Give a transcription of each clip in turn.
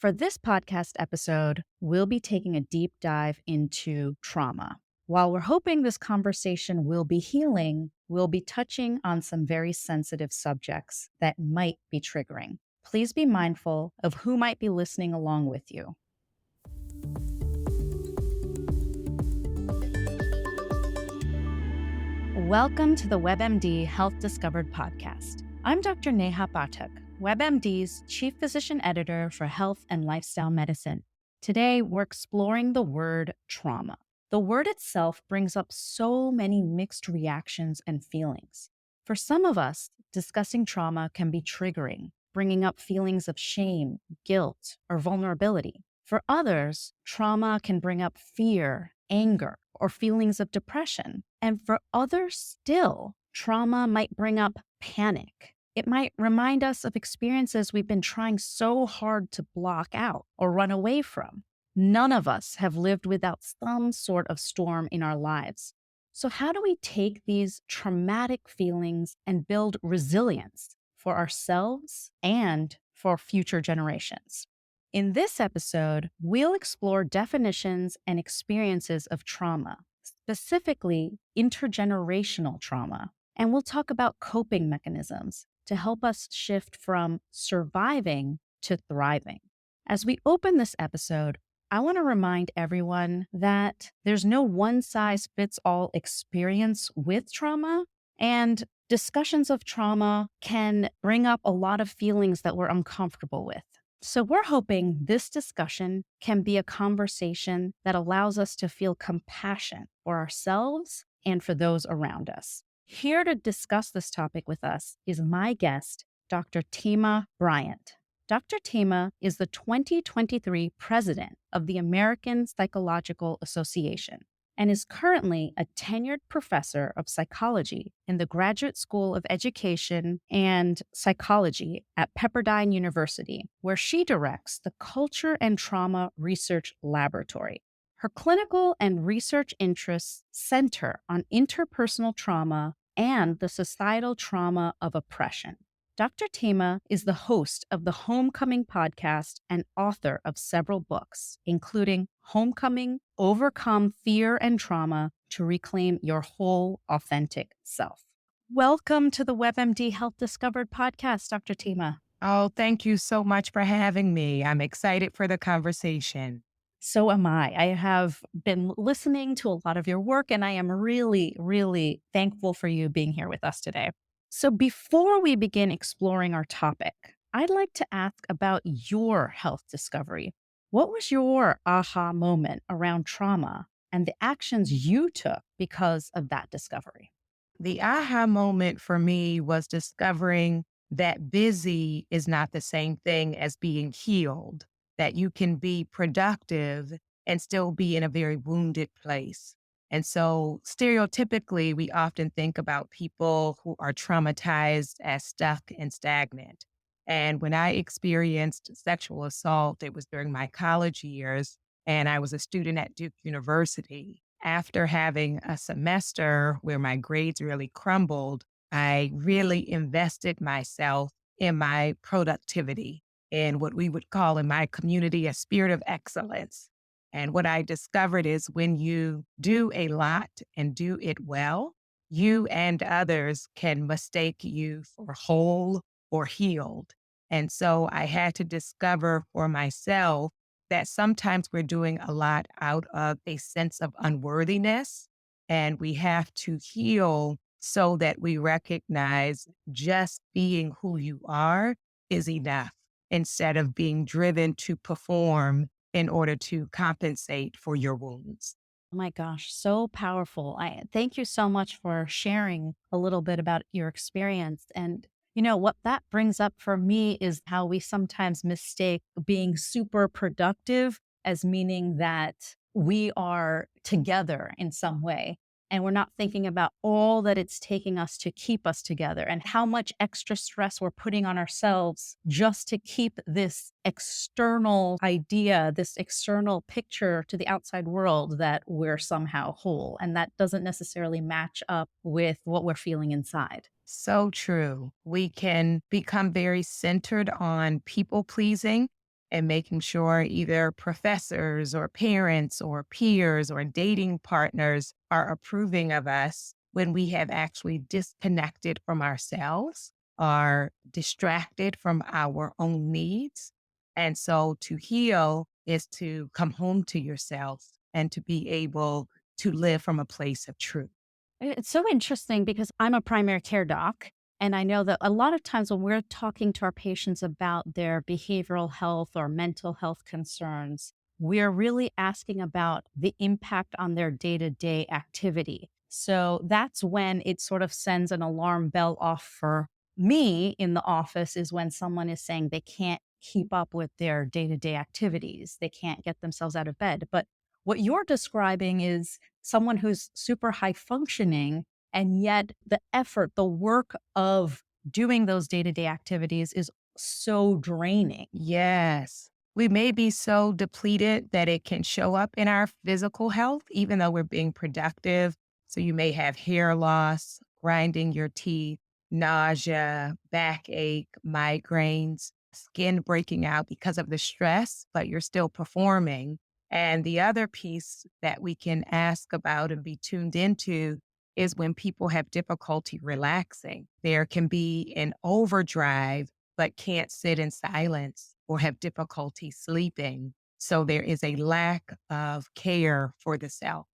For this podcast episode, we'll be taking a deep dive into trauma. While we're hoping this conversation will be healing, we'll be touching on some very sensitive subjects that might be triggering. Please be mindful of who might be listening along with you. Welcome to the WebMD Health Discovered podcast. I'm Dr. Neha Pathak, WebMD's Chief Physician Editor for Health and Lifestyle Medicine. Today, we're exploring the word trauma. The word itself brings up so many mixed reactions and feelings. For some of us, discussing trauma can be triggering, bringing up feelings of shame, guilt, or vulnerability. For others, trauma can bring up fear, anger, or feelings of depression. And for others still, trauma might bring up panic. It might remind us of experiences we've been trying so hard to block out or run away from. None of us have lived without some sort of storm in our lives. So how do we take these traumatic feelings and build resilience for ourselves and for future generations? In this episode, we'll explore definitions and experiences of trauma, specifically intergenerational trauma, and we'll talk about coping mechanisms to help us shift from surviving to thriving. As we open this episode, I want to remind everyone that there's no one-size-fits-all experience with trauma, and discussions of trauma can bring up a lot of feelings that we're uncomfortable with. So we're hoping this discussion can be a conversation that allows us to feel compassion for ourselves and for those around us. Here to discuss this topic with us is my guest, Dr. Thema Bryant. Dr. Thema is the 2023 president of the American Psychological Association and is currently a tenured professor of psychology in the Graduate School of Education and Psychology at Pepperdine University, where she directs the Culture and Trauma Research Laboratory. Her clinical and research interests center on interpersonal trauma and the societal trauma of oppression. Dr. Thema is the host of the Homecoming podcast and author of several books, including Homecoming: Overcome Fear and Trauma to Reclaim Your Whole Authentic Self. Welcome to the WebMD Health Discovered podcast, Dr. Thema. Oh, thank you so much for having me. I'm excited for the conversation. So am I. I have been listening to a lot of your work, and I am really, really thankful for you being here with us today. So before we begin exploring our topic, I'd like to ask about your health discovery. What was your aha moment around trauma and the actions you took because of that discovery? The aha moment for me was discovering that busy is not the same thing as being healed, that you can be productive and still be in a very wounded place. And so stereotypically, we often think about people who are traumatized as stuck and stagnant. And when I experienced sexual assault, it was during my college years, and I was a student at Duke University. After having a semester where my grades really crumbled, I really invested myself in my productivity in what we would call in my community a spirit of excellence. And what I discovered is when you do a lot and do it well, you and others can mistake you for whole or healed. And so I had to discover for myself that sometimes we're doing a lot out of a sense of unworthiness, and we have to heal so that we recognize just being who you are is enough instead of being driven to perform in order to compensate for your wounds. Oh my gosh, so powerful. I thank you so much for sharing a little bit about your experience. And what that brings up for me is how we sometimes mistake being super productive as meaning that we are together in some way. And we're not thinking about all that it's taking us to keep us together and how much extra stress we're putting on ourselves just to keep this external idea, this external picture to the outside world that we're somehow whole. And that doesn't necessarily match up with what we're feeling inside. So true. We can become very centered on people pleasing and making sure either professors or parents or peers or dating partners are approving of us when we have actually disconnected from ourselves, are distracted from our own needs. And so to heal is to come home to yourself and to be able to live from a place of truth. It's so interesting because I'm a primary care doc. And I know that a lot of times when we're talking to our patients about their behavioral health or mental health concerns, we're really asking about the impact on their day to day activity. So that's when it sort of sends an alarm bell off for me in the office, is when someone is saying they can't keep up with their day to day activities, they can't get themselves out of bed. But what you're describing is someone who's super high functioning, and yet the effort, the work of doing those day to day activities is so draining. Yes. We may be so depleted that it can show up in our physical health, even though we're being productive. So you may have hair loss, grinding your teeth, nausea, backache, migraines, skin breaking out because of the stress, but you're still performing. And the other piece that we can ask about and be tuned into is when people have difficulty relaxing. There can be an overdrive but can't sit in silence or have difficulty sleeping. So there is a lack of care for the self.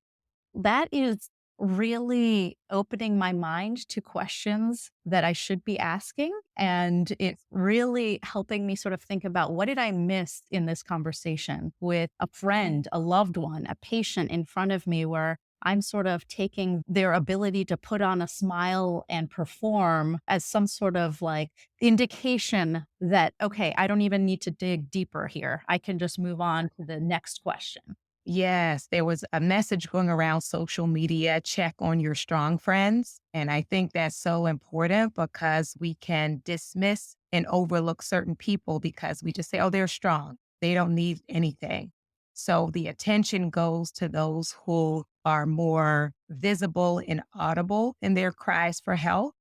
That is really opening my mind to questions that I should be asking. And it's really helping me sort of think about, what did I miss in this conversation with a friend, a loved one, a patient in front of me, where I'm sort of taking their ability to put on a smile and perform as some sort of like indication that, okay, I don't even need to dig deeper here. I can just move on to the next question. Yes, there was a message going around social media, check on your strong friends. And I think that's so important because we can dismiss and overlook certain people because we just say, oh, they're strong. They don't need anything. So the attention goes to those who are more visible and audible in their cries for help.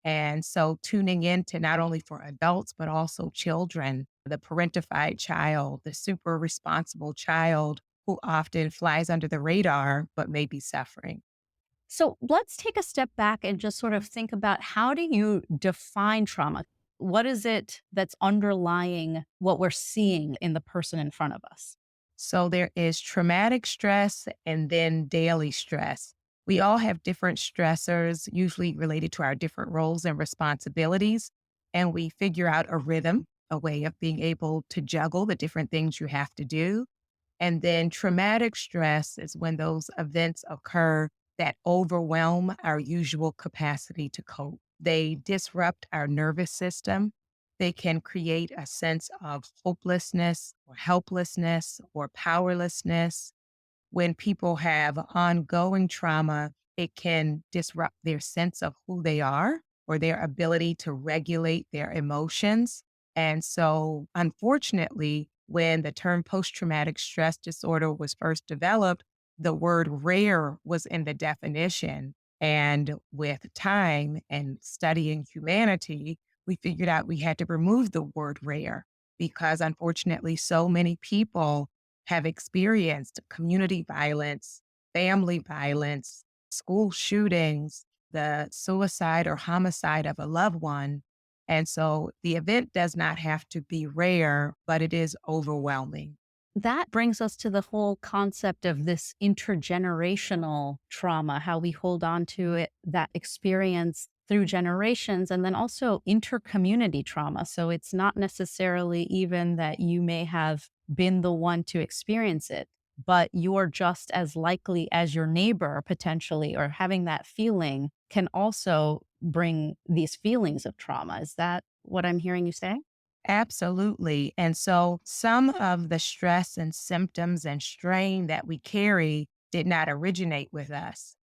And so tuning in to not only for adults, but also children, the parentified child, the super responsible child who often flies under the radar, but may be suffering. So let's take a step back and just sort of think about, how do you define trauma? What is it that's underlying what we're seeing in the person in front of us? So there is traumatic stress and then daily stress. We all have different stressors, usually related to our different roles and responsibilities. And we figure out a rhythm, a way of being able to juggle the different things you have to do. And then traumatic stress is when those events occur that overwhelm our usual capacity to cope. They disrupt our nervous system. They can create a sense of hopelessness or helplessness or powerlessness. When people have ongoing trauma, it can disrupt their sense of who they are or their ability to regulate their emotions. And so, unfortunately, when the term post traumatic stress disorder was first developed, the word rare was in the definition. And with time and studying humanity, we figured out we had to remove the word rare because, unfortunately, so many people have experienced community violence, family violence, school shootings, the suicide or homicide of a loved one. And so the event does not have to be rare, but it is overwhelming. That brings us to the whole concept of this intergenerational trauma, how we hold on to it, that experience through generations, and then also intercommunity trauma. So it's not necessarily even that you may have been the one to experience it, but you're just as likely as your neighbor potentially, or having that feeling can also bring these feelings of trauma. Is that what I'm hearing you say? Absolutely. And so some of the stress and symptoms and strain that we carry did not originate with us,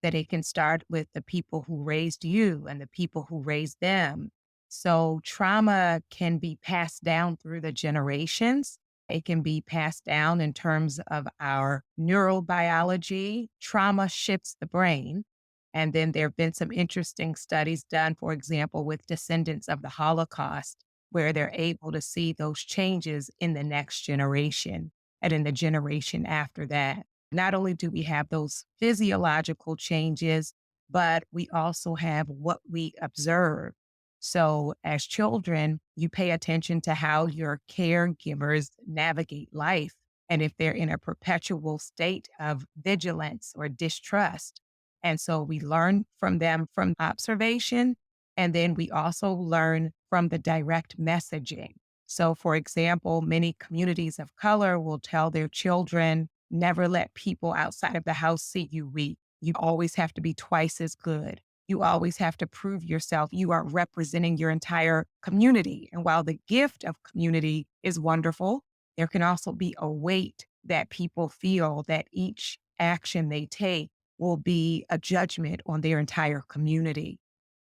that it can start with the people who raised you and the people who raised them. So trauma can be passed down through the generations. It can be passed down in terms of our neurobiology. Trauma shifts the brain. And then there have been some interesting studies done, for example, with descendants of the Holocaust where they're able to see those changes in the next generation and in the generation after that. Not only do we have those physiological changes, but we also have what we observe. So, as children, you pay attention to how your caregivers navigate life. And if they're in a perpetual state of vigilance or distrust. And so we learn from them from observation. And then we also learn from the direct messaging. So, for example, many communities of color will tell their children, never let people outside of the house see you weak. You always have to be twice as good. You always have to prove yourself. You are representing your entire community. And while the gift of community is wonderful, there can also be a weight that people feel that each action they take will be a judgment on their entire community.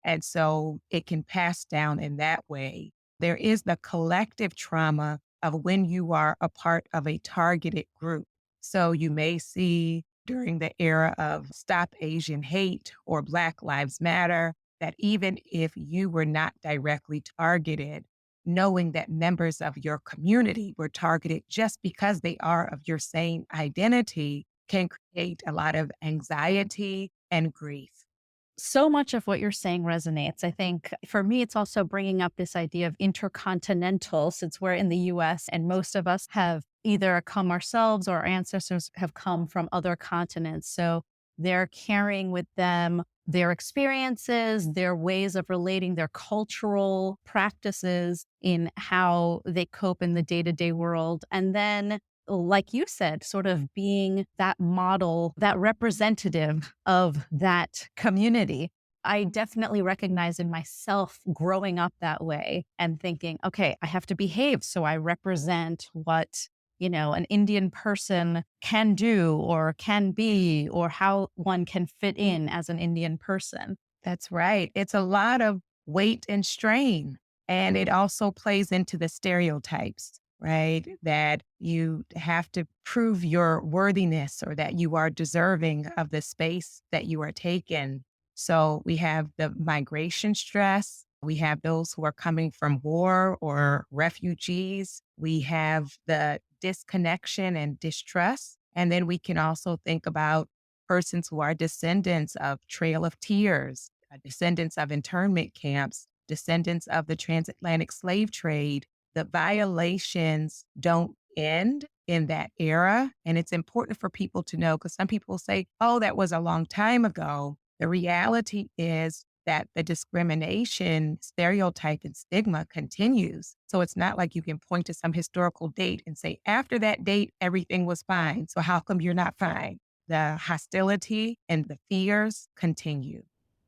And so it can pass down in that way. There is the collective trauma of when you are a part of a targeted group. So you may see during the era of Stop Asian Hate or Black Lives Matter that even if you were not directly targeted, knowing that members of your community were targeted just because they are of your same identity can create a lot of anxiety and grief. So much of what you're saying resonates. I think for me, it's also bringing up this idea of intercontinental, since we're in the US and most of us have either come ourselves or our ancestors have come from other continents. So they're carrying with them their experiences, their ways of relating, their cultural practices in how they cope in the day to day world. And then like you said, sort of being that model, that representative of that community. I definitely recognize in myself growing up that way and thinking, okay, I have to behave so I represent what, an Indian person can do or can be, or how one can fit in as an Indian person. That's right. It's a lot of weight and strain. And it also plays into the stereotypes, right? That you have to prove your worthiness or that you are deserving of the space that you are taken. So we have the migration stress. We have those who are coming from war or refugees. We have the disconnection and distrust. And then we can also think about persons who are descendants of Trail of Tears, descendants of internment camps, descendants of the transatlantic slave trade. The violations don't end in that era. And it's important for people to know because some people say, oh, that was a long time ago. The reality is that the discrimination, stereotype, and stigma continues. So it's not like you can point to some historical date and say, after that date, everything was fine. So how come you're not fine? The hostility and the fears continue.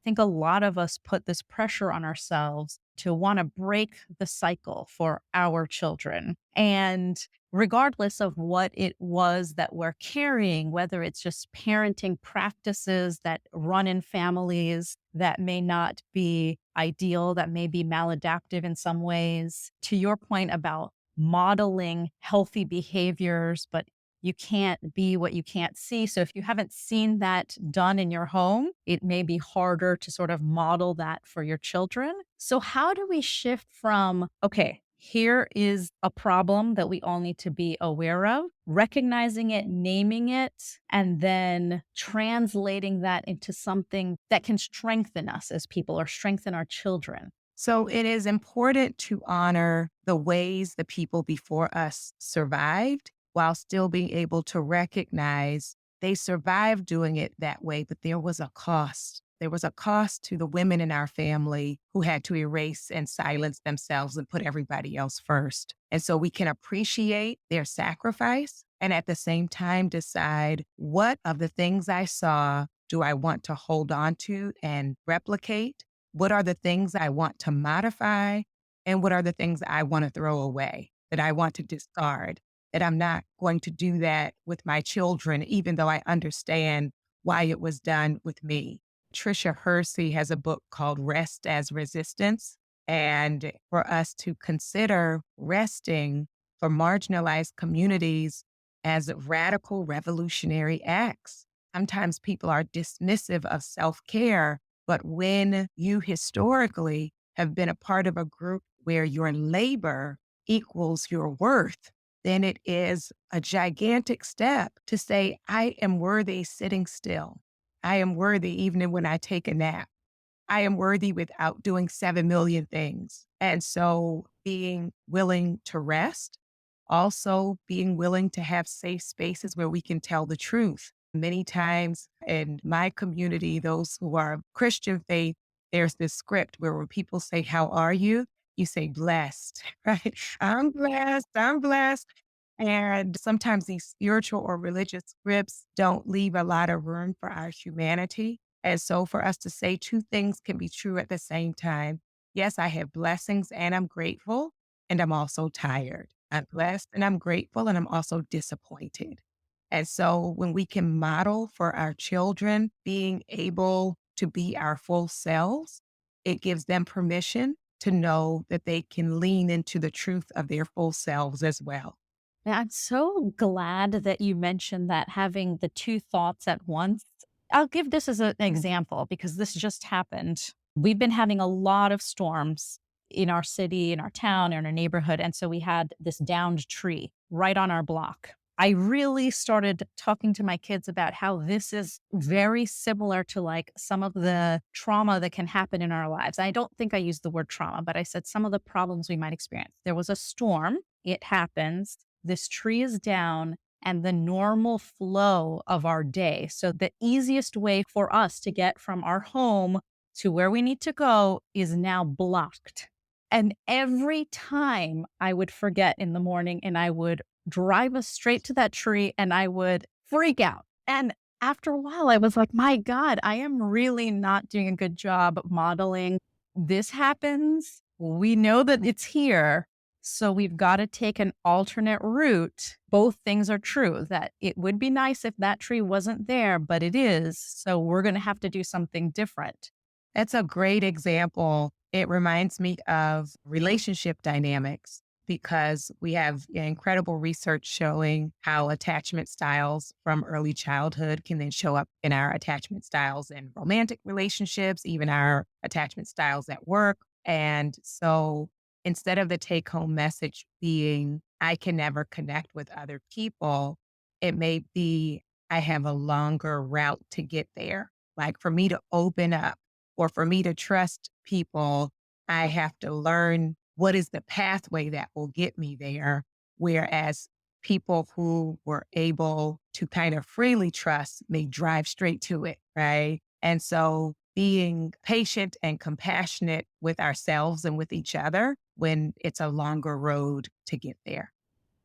Think a lot of us put this pressure on ourselves to want to break the cycle for our children. And regardless of what it was that we're carrying, whether it's just parenting practices that run in families that may not be ideal, that may be maladaptive in some ways, to your point about modeling healthy behaviors, but you can't be what you can't see. So if you haven't seen that done in your home, it may be harder to sort of model that for your children. So how do we shift from, okay, here is a problem that we all need to be aware of, recognizing it, naming it, and then translating that into something that can strengthen us as people or strengthen our children? So it is important to honor the ways the people before us survived while still being able to recognize they survived doing it that way, but there was a cost. There was a cost to the women in our family who had to erase and silence themselves and put everybody else first. And so we can appreciate their sacrifice and at the same time decide what of the things I saw do I want to hold on to and replicate? What are the things I want to modify? And what are the things I want to throw away, that I want to discard? That I'm not going to do that with my children, even though I understand why it was done with me. Tricia Hersey has a book called Rest as Resistance. And for us to consider resting for marginalized communities as radical revolutionary acts. Sometimes people are dismissive of self care, but when you historically have been a part of a group where your labor equals your worth, then it is a gigantic step to say, I am worthy sitting still. I am worthy even when I take a nap. I am worthy without doing 7 million things. And so being willing to rest, also being willing to have safe spaces where we can tell the truth. Many times in my community, those who are Christian faith, there's this script where when people say, how are you? You say blessed, right? I'm blessed. I'm blessed. And sometimes these spiritual or religious scripts don't leave a lot of room for our humanity. And so for us to say two things can be true at the same time. Yes, I have blessings and I'm grateful, and I'm also tired. I'm blessed and I'm grateful, and I'm also disappointed. And so when we can model for our children being able to be our full selves, it gives them permission to know that they can lean into the truth of their full selves as well. And I'm so glad that you mentioned that having the two thoughts at once. I'll give this as an example because this just happened. We've been having a lot of storms in our city, in our town, in our neighborhood. And so we had this downed tree right on our block. I really started talking to my kids about how this is very similar to like some of the trauma that can happen in our lives. I don't think I used the word trauma, but I said some of the problems we might experience. There was a storm, it happens, this tree is down, and the normal flow of our day. So, the easiest way for us to get from our home to where we need to go is now blocked. And every time I would forget in the morning and I would drive us straight to that tree and I would freak out. And after a while, I was like, my God, I am really not doing a good job modeling. This happens. We know that it's here. So we've got to take an alternate route. Both things are true, that it would be nice if that tree wasn't there, but it is. So we're going to have to do something different. That's a great example. It reminds me of relationship dynamics because we have incredible research showing how attachment styles from early childhood can then show up in our attachment styles in romantic relationships, even our attachment styles at work. And so instead of the take home message being, I can never connect with other people, it may be, I have a longer route to get there. Like for me to open up or for me to trust people, I have to learn what is the pathway that will get me there. Whereas people who were able to kind of freely trust may drive straight to it, right? And so being patient and compassionate with ourselves and with each other when it's a longer road to get there.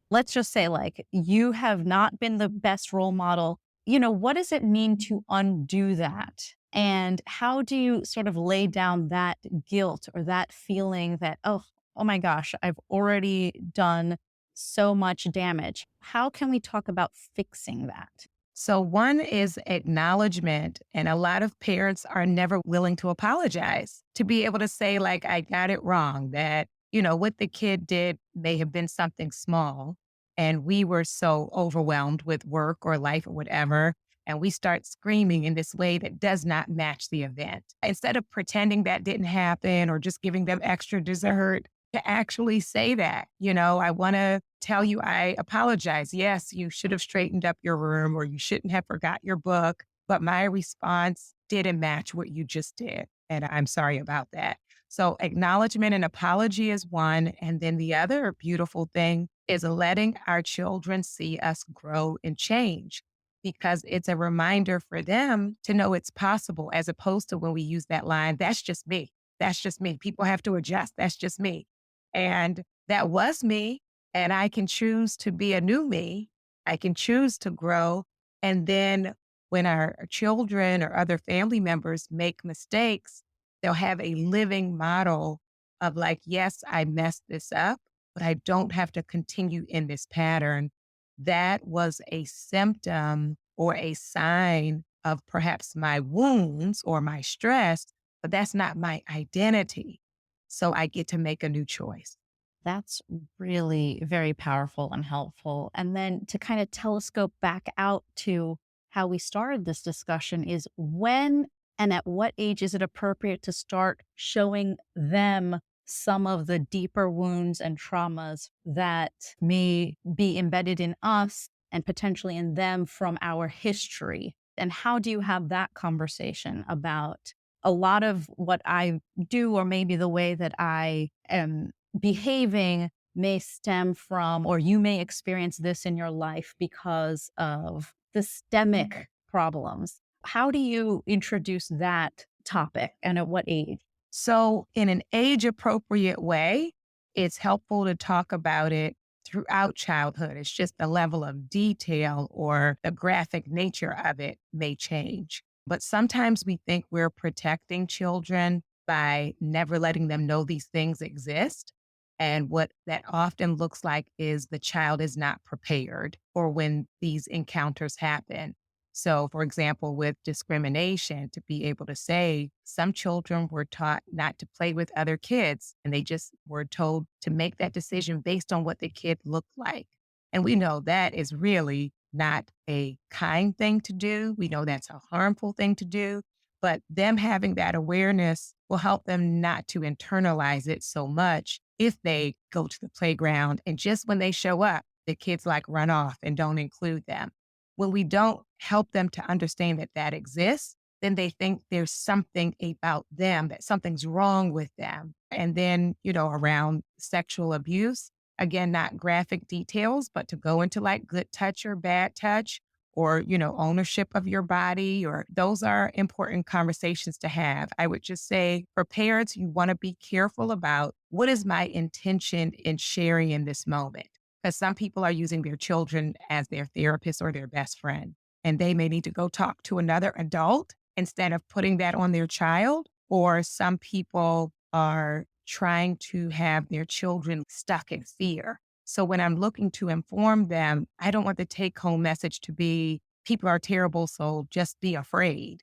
Let's just say, like, you have not been the best role model. What does it mean to undo that? And how do you sort of lay down that guilt or that feeling that, oh my gosh, I've already done so much damage? How can we talk about fixing that? So, one is acknowledgement. And a lot of parents are never willing to apologize, to be able to say, like, I got it wrong, that, what the kid did may have been something small. And we were so overwhelmed with work or life or whatever. And we start screaming in this way that does not match the event. Instead of pretending that didn't happen or just giving them extra dessert, to actually say that, I want to tell you, I apologize. Yes, you should have straightened up your room or you shouldn't have forgot your book, but my response didn't match what you just did. And I'm sorry about that. So acknowledgement and apology is one. And then the other beautiful thing is letting our children see us grow and change because it's a reminder for them to know it's possible as opposed to when we use that line, that's just me. That's just me. People have to adjust. That's just me. And that was me. And I can choose to be a new me. I can choose to grow. And then when our children or other family members make mistakes, they'll have a living model of like, yes, I messed this up, but I don't have to continue in this pattern. That was a symptom or a sign of perhaps my wounds or my stress, but that's not my identity. So I get to make a new choice. That's really very powerful and helpful. And then to kind of telescope back out to how we started this discussion is when and at what age is it appropriate to start showing them some of the deeper wounds and traumas that may be embedded in us and potentially in them from our history. And how do you have that conversation about a lot of what I do, or maybe the way that I am behaving may stem from, or you may experience this in your life because of systemic problems. How do you introduce that topic and at what age? So, in an age appropriate way, it's helpful to talk about it throughout childhood. It's just the level of detail or the graphic nature of it may change. But sometimes we think we're protecting children by never letting them know these things exist. And what that often looks like is the child is not prepared for when these encounters happen. So, for example, with discrimination, to be able to say some children were taught not to play with other kids, and they just were told to make that decision based on what the kid looked like. And we know that is really not a kind thing to do. We know that's a harmful thing to do. But them having that awareness will help them not to internalize it so much if they go to the playground and just when they show up, the kids like run off and don't include them. When we don't help them to understand that that exists, then they think there's something about them, that something's wrong with them. And then, around sexual abuse, again, not graphic details, but to go into like good touch or bad touch or, ownership of your body, or those are important conversations to have. I would just say for parents, you want to be careful about what is my intention in sharing in this moment? Because some people are using their children as their therapist or their best friend, and they may need to go talk to another adult instead of putting that on their child. Or some people are trying to have their children stuck in fear. So when I'm looking to inform them, I don't want the take home message to be people are terrible, so just be afraid.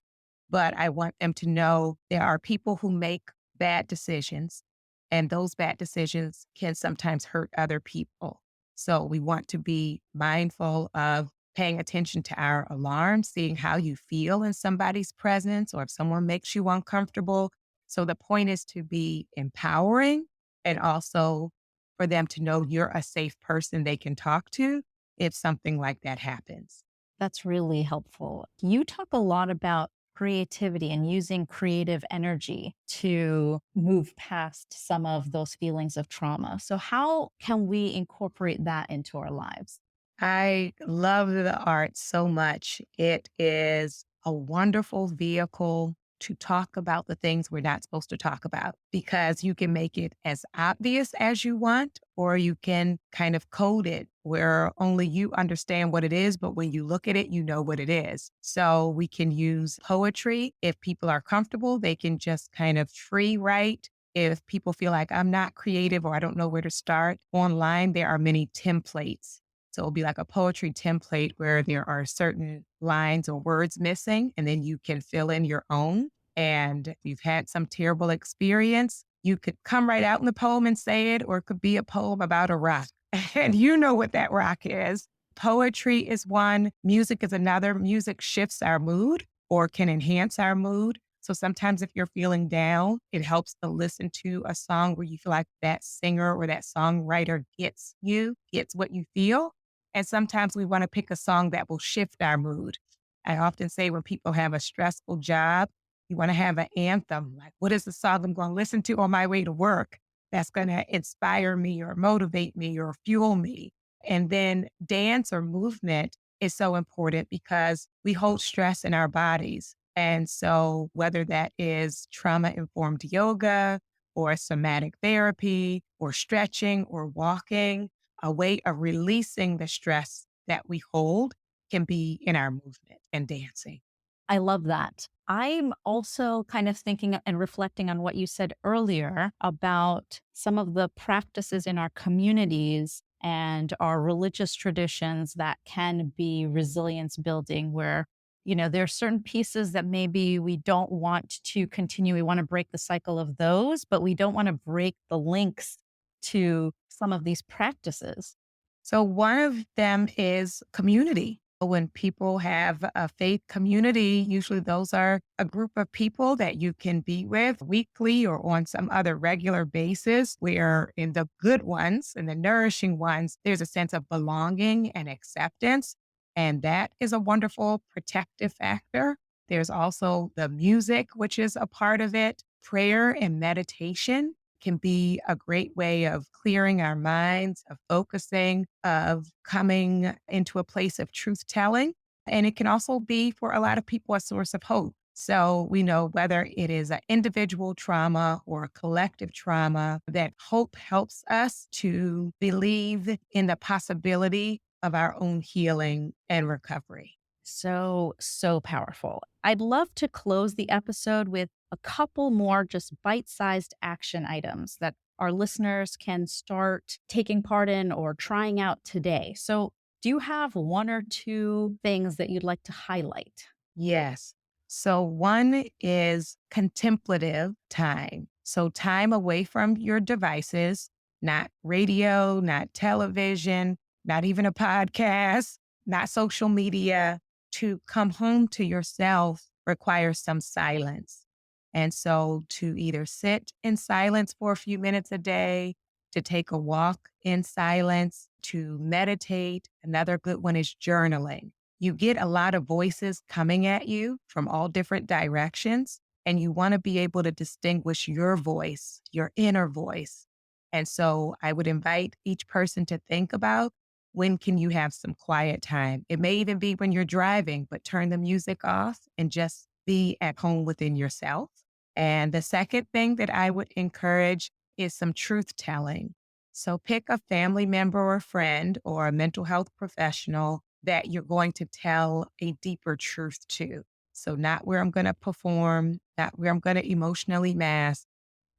But I want them to know there are people who make bad decisions, and those bad decisions can sometimes hurt other people. So we want to be mindful of paying attention to our alarms, seeing how you feel in somebody's presence or if someone makes you uncomfortable. So the point is to be empowering and also for them to know you're a safe person they can talk to if something like that happens. That's really helpful. You talk a lot about creativity and using creative energy to move past some of those feelings of trauma. So, how can we incorporate that into our lives? I love the art so much. It is a wonderful vehicle to talk about the things we're not supposed to talk about because you can make it as obvious as you want, or you can kind of code it where only you understand what it is, but when you look at it, you know what it is. So we can use poetry. If people are comfortable, they can just kind of free write. If people feel like I'm not creative or I don't know where to start, online, there are many templates, so it'll be like a poetry template where there are certain lines or words missing, and then you can fill in your own. And if you've had some terrible experience, you could come right out in the poem and say it, or it could be a poem about a rock. And you know what that rock is. Poetry is one, music is another. Music shifts our mood or can enhance our mood. So sometimes if you're feeling down, it helps to listen to a song where you feel like that singer or that songwriter gets you, gets what you feel. And sometimes we want to pick a song that will shift our mood. I often say when people have a stressful job, you want to have an anthem. Like, what is the song I'm going to listen to on my way to work that's going to inspire me or motivate me or fuel me? And then dance or movement is so important because we hold stress in our bodies. And so, whether that is trauma informed yoga or somatic therapy or stretching or walking, a way of releasing the stress that we hold can be in our movement and dancing. I love that. I'm also kind of thinking and reflecting on what you said earlier about some of the practices in our communities and our religious traditions that can be resilience building, where, there are certain pieces that maybe we don't want to continue. We want to break the cycle of those, but we don't want to break the links to some of these practices. So, one of them is community. When people have a faith community, usually those are a group of people that you can be with weekly or on some other regular basis, where in the good ones and the nourishing ones, there's a sense of belonging and acceptance. And that is a wonderful protective factor. There's also the music, which is a part of it. Prayer and meditation can be a great way of clearing our minds, of focusing, of coming into a place of truth telling. And it can also be for a lot of people a source of hope. So we know whether it is an individual trauma or a collective trauma, that hope helps us to believe in the possibility of our own healing and recovery. So powerful. I'd love to close the episode with a couple more just bite sized action items that our listeners can start taking part in or trying out today. So, do you have one or two things that you'd like to highlight? Yes. So one is contemplative time. So time away from your devices, not radio, not television, not even a podcast, not social media. To come home to yourself requires some silence. And so to either sit in silence for a few minutes a day, to take a walk in silence, to meditate. Another good one is journaling. You get a lot of voices coming at you from all different directions, and you want to be able to distinguish your voice, your inner voice. And so I would invite each person to think about, when can you have some quiet time? It may even be when you're driving, but turn the music off and just be at home within yourself. And the second thing that I would encourage is some truth telling. So pick a family member or friend or a mental health professional that you're going to tell a deeper truth to. So not where I'm going to perform, not where I'm going to emotionally mask,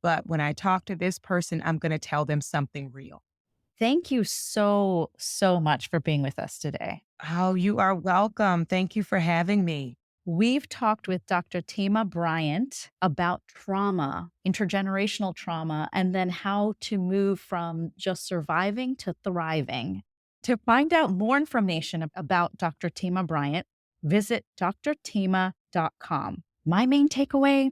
but when I talk to this person, I'm going to tell them something real. Thank you so much for being with us today. Oh, you are welcome. Thank you for having me. We've talked with Dr. Thema Bryant about trauma, intergenerational trauma, and then how to move from just surviving to thriving. To find out more information about Dr. Thema Bryant, visit drthema.com. My main takeaway: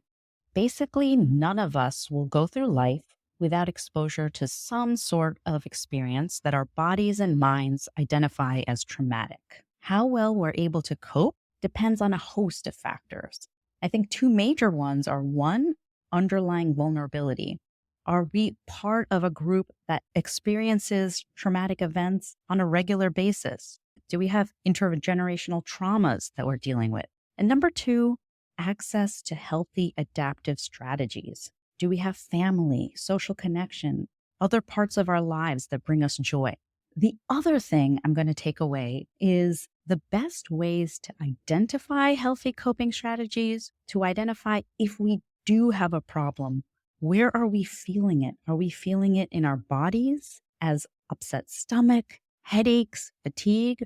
basically, none of us will go through life without exposure to some sort of experience that our bodies and minds identify as traumatic. How well we're able to cope depends on a host of factors. I think two major ones are: one, underlying vulnerability. Are we part of a group that experiences traumatic events on a regular basis? Do we have intergenerational traumas that we're dealing with? And number two, access to healthy adaptive strategies. Do we have family, social connection, other parts of our lives that bring us joy? The other thing I'm going to take away is the best ways to identify healthy coping strategies, to identify if we do have a problem. Where are we feeling it? Are we feeling it in our bodies as upset stomach, headaches, fatigue?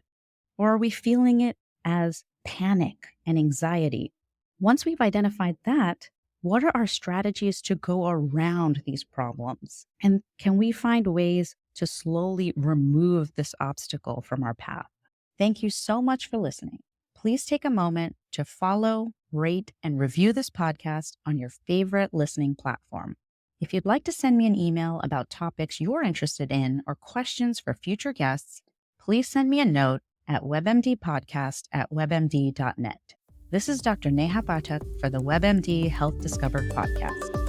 Or are we feeling it as panic and anxiety? Once we've identified that, what are our strategies to go around these problems? And can we find ways to slowly remove this obstacle from our path? Thank you so much for listening. Please take a moment to follow, rate, and review this podcast on your favorite listening platform. If you'd like to send me an email about topics you're interested in or questions for future guests, please send me a note at webmdpodcast@webmd.net. This is Dr. Neha Pathak for the WebMD Health Discovered podcast.